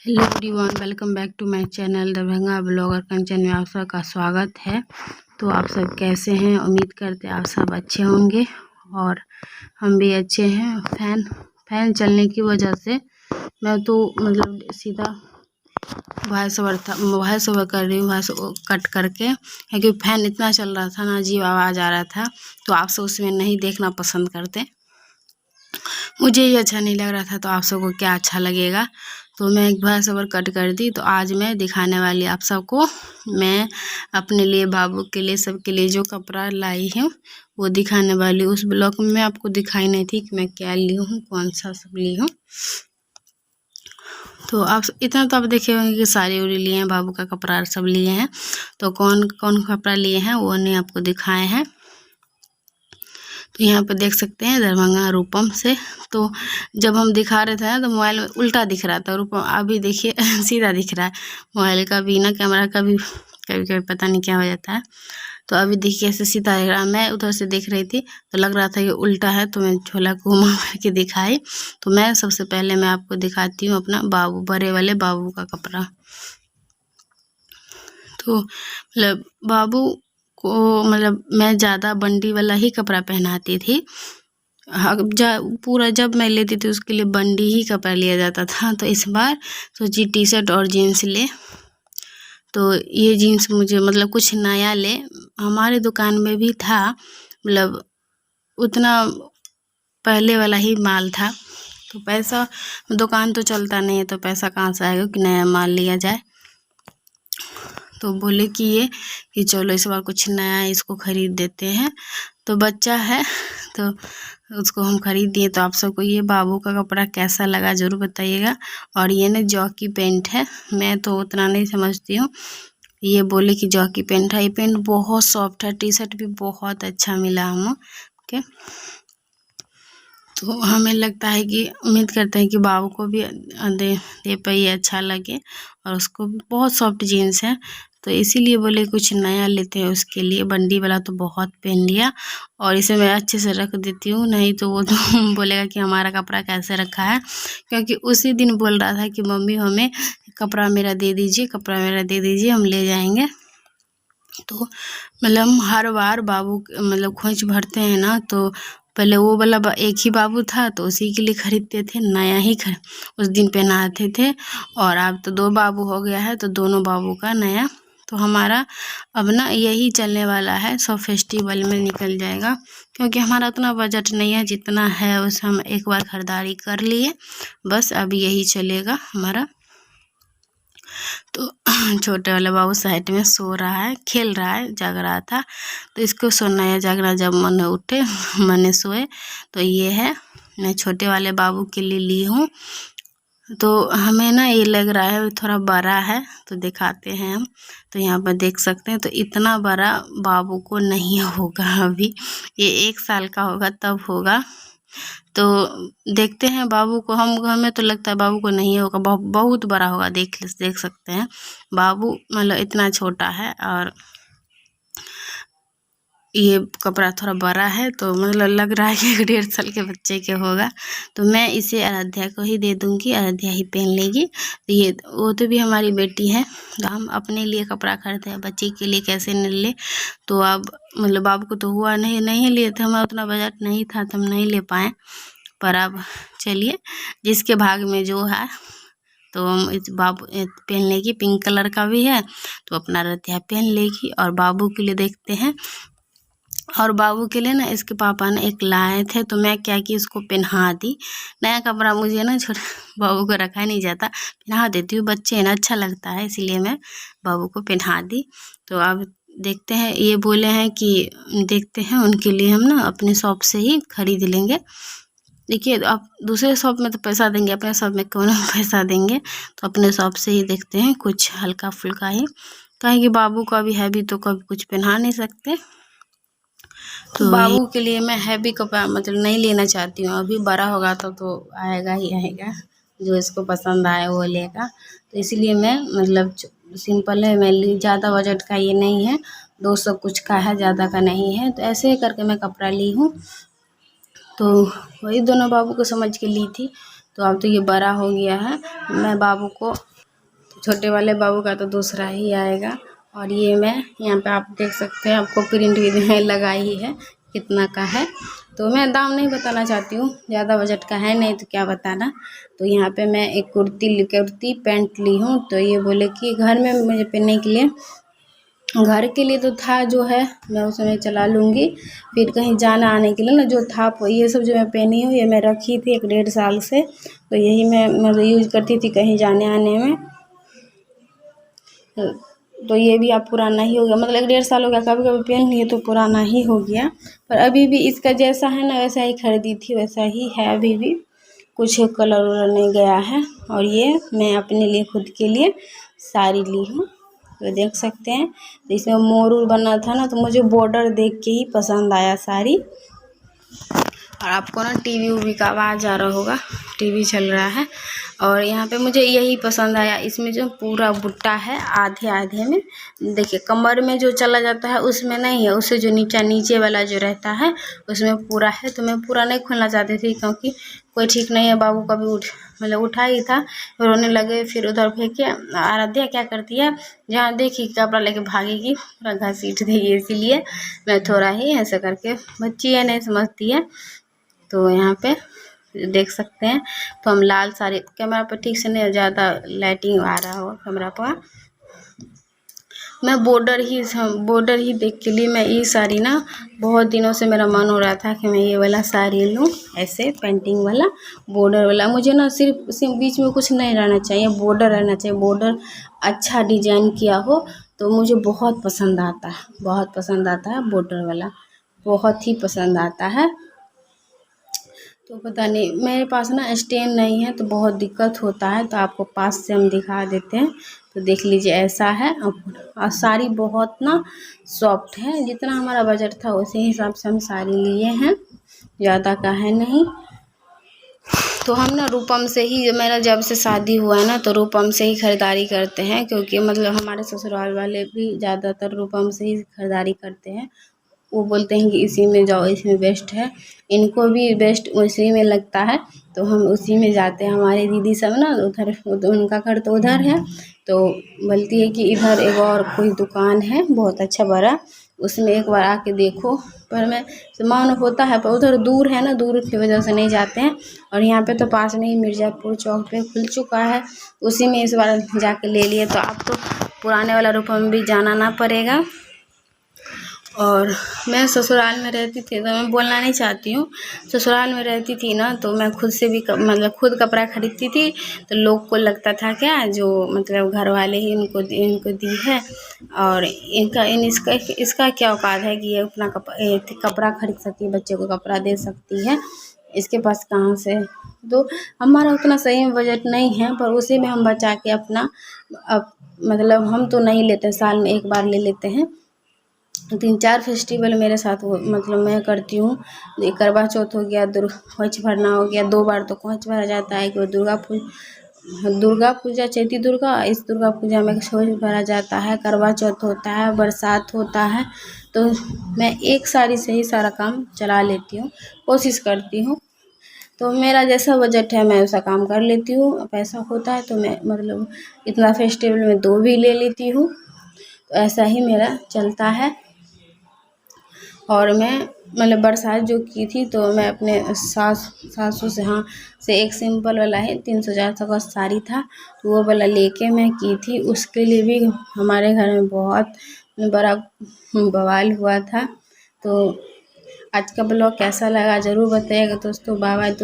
Hello everyone, welcome back to my channel Darbhanga blogger Kanchan में आप सबका स्वागत है। तो आप सब कैसे हैं? उम्मीद करते हैं आप सब अच्छे होंगे और हम भी अच्छे हैं। फैन चलने की वजह से मैं तो सीधा वॉइस ओवर कर रही हूँ, वॉइस कट करके, क्योंकि फैन इतना चल रहा था ना, अजीब आवाज़ आ रहा था, तो आप सब उसमें नहीं देखना पसंद करते। मुझे ये अच्छा नहीं लग रहा था, तो आप सबको क्या अच्छा लगेगा। तो मैं एक वॉइस ओवर कट कर दी। तो आज मैं दिखाने वाली आप सबको, मैं अपने लिए, बाबू के लिए, सबके लिए जो कपड़ा लाई हूँ वो दिखाने वाली। उस ब्लॉग में आपको दिखाई नहीं थी कि मैं क्या ली हूँ, कौन सा सब ली हूँ। तो आप इतना तो आप देखे होंगे कि साड़ी उड़ी लिए हैं, बाबू का कपड़ा सब लिए हैं। तो कौन कौन कपड़ा लिए हैं वो नहीं आपको दिखाए हैं। तो यहाँ पर देख सकते हैं दरभंगा रूपम से। तो जब हम दिखा रहे थे तो मोबाइल में उल्टा दिख रहा था रूपम, अभी देखिए सीधा दिख रहा है। मोबाइल का भी ना, कैमरा का भी कभी कभी पता नहीं क्या हो जाता है। तो अभी देखिए ऐसे सीधा दिख रहा। मैं उधर से देख रही थी तो लग रहा था कि उल्टा है, तो मैं झोला घुमा करके दिखाई। तो मैं सबसे पहले मैं आपको दिखाती हूँ अपना बाबू, बड़े वाले बाबू का कपड़ा। तो बाबू को मैं ज़्यादा बंडी वाला ही कपड़ा पहनाती थी। पूरा जब मैं लेती थी उसके लिए बंडी ही कपड़ा लिया जाता था। तो इस बार सोची टी शर्ट और जीन्स ले। तो ये जीन्स मुझे कुछ नया ले, हमारे दुकान में भी था, उतना पहले वाला ही माल था। तो पैसा, दुकान तो चलता नहीं है तो पैसा कहाँ से आएगा कि नया माल लिया जाए। तो बोले कि चलो इस बार कुछ नया इसको ख़रीद देते हैं। तो बच्चा है तो उसको हम ख़रीद दिए। तो आप सबको ये बाबू का कपड़ा कैसा लगा ज़रूर बताइएगा। और ये ना जॉकी पेंट है, मैं तो उतना नहीं समझती हूँ। ये बोले कि जॉकी पेंट है। ये पेंट बहुत सॉफ्ट है, टी शर्ट भी बहुत अच्छा मिला हम ओके। तो हमें लगता है कि, उम्मीद करते हैं कि बाबू को भी दे पाइए, अच्छा लगे। और उसको भी बहुत सॉफ्ट जीन्स है, तो इसीलिए बोले कुछ नया लेते हैं उसके लिए। बंडी वाला तो बहुत पहन लिया और इसे मैं अच्छे से रख देती हूँ, नहीं तो वो तो बोलेगा कि हमारा कपड़ा कैसे रखा है। क्योंकि उसी दिन बोल रहा था कि मम्मी हमें कपड़ा मेरा दे दीजिए, कपड़ा मेरा दे दीजिए, हम ले जाएंगे। तो हर बार बाबू खोंच भरते हैं ना, तो पहले वो वाला एक ही बाबू था तो उसी के लिए ख़रीदते थे, नया ही उस दिन पहनाते थे। और अब तो 2 बाबू हो गया है तो दोनों बाबू का नया। तो हमारा अब ना यही चलने वाला है, सब फेस्टिवल में निकल जाएगा। क्योंकि हमारा उतना बजट नहीं है, जितना है उस हम एक बार ख़रीदारी कर लिए, बस अब यही चलेगा हमारा। तो छोटे वाला बाबू साइड में सो रहा है, खेल रहा है, जाग रहा था। तो इसको सोना या जागना जब मन उठे, मन सोए। तो ये है, मैं छोटे वाले बाबू के लिए ली हूँ। तो हमें ना ये लग रहा है थोड़ा बड़ा है, तो दिखाते हैं हम। तो यहाँ पर देख सकते हैं, तो इतना बड़ा बाबू को नहीं होगा अभी, ये 1 साल का होगा तब होगा। तो देखते हैं बाबू को, हमें तो लगता है बाबू को नहीं होगा, बहुत बड़ा होगा। देख सकते हैं बाबू इतना छोटा है और ये कपड़ा थोड़ा बड़ा है, तो लग रहा है कि 1.5 साल के बच्चे के होगा। तो मैं इसे आराध्या को ही दे दूँगी, आराध्या ही पहन लेगी। तो ये वो तो भी हमारी बेटी है, तो हम अपने लिए कपड़ा खरीदते हैं, बच्चे के लिए कैसे नहीं ले। तो अब बाबू को तो हुआ नहीं लिए थे, हमारा उतना बजट नहीं था तो हम नहीं ले पाए। पर अब चलिए, जिसके भाग में जो है, तो हम इस बाबू पहन लेगी। पिंक कलर का भी है तो अपना आराध्या पहन लेगी। और बाबू के लिए देखते हैं। और बाबू के लिए ना इसके पापा ने एक लाए थे, तो मैं क्या कि इसको पहना दी। नया कपड़ा मुझे ना छोटे बाबू को रखा नहीं जाता, पहना देती हूँ, बच्चे हैं ना, अच्छा लगता है, इसीलिए मैं बाबू को पहना दी। तो अब देखते हैं, ये बोले हैं कि देखते हैं उनके लिए हम ना अपने शॉप से ही खरीद लेंगे। देखिए, आप दूसरे शॉप में तो पैसा देंगे, अपने शॉप में कौन पैसा देंगे। तो अपने शॉप से ही देखते हैं कुछ हल्का फुल्का ही, कहें कि बाबू का भी हैवी तो कभी कुछ पहना नहीं सकते। तो बाबू के लिए मैं हैवी कपड़ा नहीं लेना चाहती हूँ। अभी बड़ा होगा तो आएगा ही आएगा, जो इसको पसंद आए वो लेगा। तो इसलिए मैं सिंपल है, मैं ली, ज़्यादा बजट का ये नहीं है, 200 कुछ का है, ज़्यादा का नहीं है। तो ऐसे करके मैं कपड़ा ली हूँ। तो वही दोनों बाबू को समझ के ली थी। तो अब तो ये बड़ा हो गया है, मैं बाबू को छोटे वाले बाबू का तो दूसरा ही आएगा। और ये मैं यहाँ पे आप देख सकते हैं, आपको प्रिंट भी लगाई है कितना का है। तो मैं दाम नहीं बताना चाहती हूँ, ज़्यादा बजट का है नहीं तो क्या बताना। तो यहाँ पे मैं एक कुर्ती पैंट ली हूँ। तो ये बोले कि घर में मुझे पहनने के लिए, घर के लिए तो था जो है मैं उसमें चला लूँगी, फिर कहीं जाना आने के लिए ना जो था ये सब जो मैं पहनी हूँ ये मैं रखी थी 1 डेढ़ साल से। तो यही मैं मतलब यूज़ करती थी कहीं जाने आने में। तो ये भी अब पुराना ही हो गया, मतलब 1 डेढ़ साल हो गया, कभी कभी पहन लिए तो पुराना ही हो गया। पर अभी भी इसका जैसा है ना वैसा ही खरीदी थी, वैसा ही है अभी भी, कुछ कलर वलर नहीं गया है। और ये मैं अपने लिए खुद के लिए साड़ी ली हूँ। तो देख सकते हैं, तो इसमें मोर उर बना था ना, तो मुझे बॉर्डर देख के ही पसंद आया साड़ी। और आपको ना टीवी उवी का आवाज़ आ रहा होगा, टीवी चल रहा है। और यहाँ पे मुझे यही पसंद आया, इसमें जो पूरा बुट्टा है आधे आधे में, देखिए कमर में जो चला जाता है उसमें नहीं है, उससे जो नीचे वाला जो रहता है उसमें पूरा है। तो मैं पूरा नहीं खोलना चाहती थी क्योंकि कोई ठीक नहीं है, बाबू का भी मतलब उठा ही था, रोने लगे, फिर उधर फेंके। आराध्या क्या करती है, जहाँ देखी कपड़ा लेके भागेगी, पूरा घसीट देगी, इसीलिए मैं थोड़ा ही ऐसा करके, बच्ची है नहीं समझती है। तो यहाँ पे देख सकते हैं, तो हम लाल साड़ी, कैमरा पर ठीक से नहीं, ज़्यादा लाइटिंग आ रहा हो कैमरा पर। मैं बॉर्डर ही देख के लिए मैं ये साड़ी ना, बहुत दिनों से मेरा मन हो रहा था कि मैं ये वाला साड़ी लूँ, ऐसे पेंटिंग वाला बॉर्डर वाला। मुझे ना सिर्फ बीच में कुछ नहीं रहना चाहिए, बॉर्डर रहना चाहिए, बॉर्डर अच्छा डिजाइन किया हो तो मुझे बहुत पसंद आता है, बहुत पसंद आता है बॉर्डर वाला, बहुत ही पसंद आता है। तो पता नहीं, मेरे पास ना स्टैंड नहीं है तो बहुत दिक्कत होता है, तो आपको पास से हम दिखा देते हैं। तो देख लीजिए ऐसा है, और साड़ी बहुत ना सॉफ्ट है, जितना हमारा बजट था उसी हिसाब से हम साड़ी लिए हैं, ज़्यादा का है नहीं। तो हम ना रूपम से ही, मेरा जब से शादी हुआ है ना तो रूपम से ही ख़रीदारी करते हैं, क्योंकि मतलब हमारे ससुराल वाले भी ज़्यादातर रूपम से ही ख़रीदारी करते हैं। वो बोलते हैं कि इसी में जाओ, इसी में बेस्ट है, इनको भी बेस्ट उसी में लगता है, तो हम उसी में जाते हैं। हमारी दीदी सब ना उधर, उनका घर तो उधर है, तो बोलती है कि इधर एक और कोई दुकान है बहुत अच्छा बड़ा, उसमें एक बार आके देखो। पर मैं मन होता है, पर उधर दूर है ना, दूर की वजह से नहीं जाते हैं। और यहाँ पे तो पास में ही मिर्ज़ापुर चौक पे खुल चुका है, उसी में इस बार जाके ले लिए। तो आप तो पुराने वाला रूपम में भी जाना ना पड़ेगा। और मैं ससुराल में रहती थी, तो मैं बोलना नहीं चाहती हूँ, ससुराल में रहती थी ना तो मैं खुद से भी मतलब खुद कपड़ा खरीदती थी। तो लोग को लगता था क्या, जो मतलब घर वाले ही इनको दी है, और इसका क्या औकात है कि ये अपना कपड़ा खरीद सकती है, बच्चे को कपड़ा दे सकती है, इसके पास कहाँ से। तो हमारा उतना सही में बजट नहीं है, पर उसी में हम बचा के अपना मतलब हम तो नहीं लेते, साल में एक बार ले लेते हैं। 3-4 फेस्टिवल मेरे साथ मतलब मैं करती हूँ। करवा चौथ हो गया, खोंच भरना हो गया, 2 बार तो खोंच भरा जाता है। कि दुर्गा पूजा, चैती दुर्गा, इस दुर्गा पूजा में खोंच भरा जाता है, करवा चौथ होता है, बरसात होता है। तो मैं एक साड़ी से ही सारा काम चला लेती हूँ, कोशिश करती हूँ। तो मेरा जैसा बजट है मैं वैसा काम कर लेती हूँ, पैसा होता है तो मैं मतलब इतना फेस्टिवल में 2 भी ले लेती हूँ। तो ऐसा ही मेरा चलता है। और मैं मतलब बरसात जो की थी, तो मैं अपने सासू से एक सिंपल वाला है 300-400 का साड़ी था, तो वो वाला लेके मैं की थी। उसके लिए भी हमारे घर में बहुत बड़ा बवाल हुआ था। तो आज का ब्लॉग कैसा लगा ज़रूर बताइएगा दोस्तों। बाय बाय दोस्तों।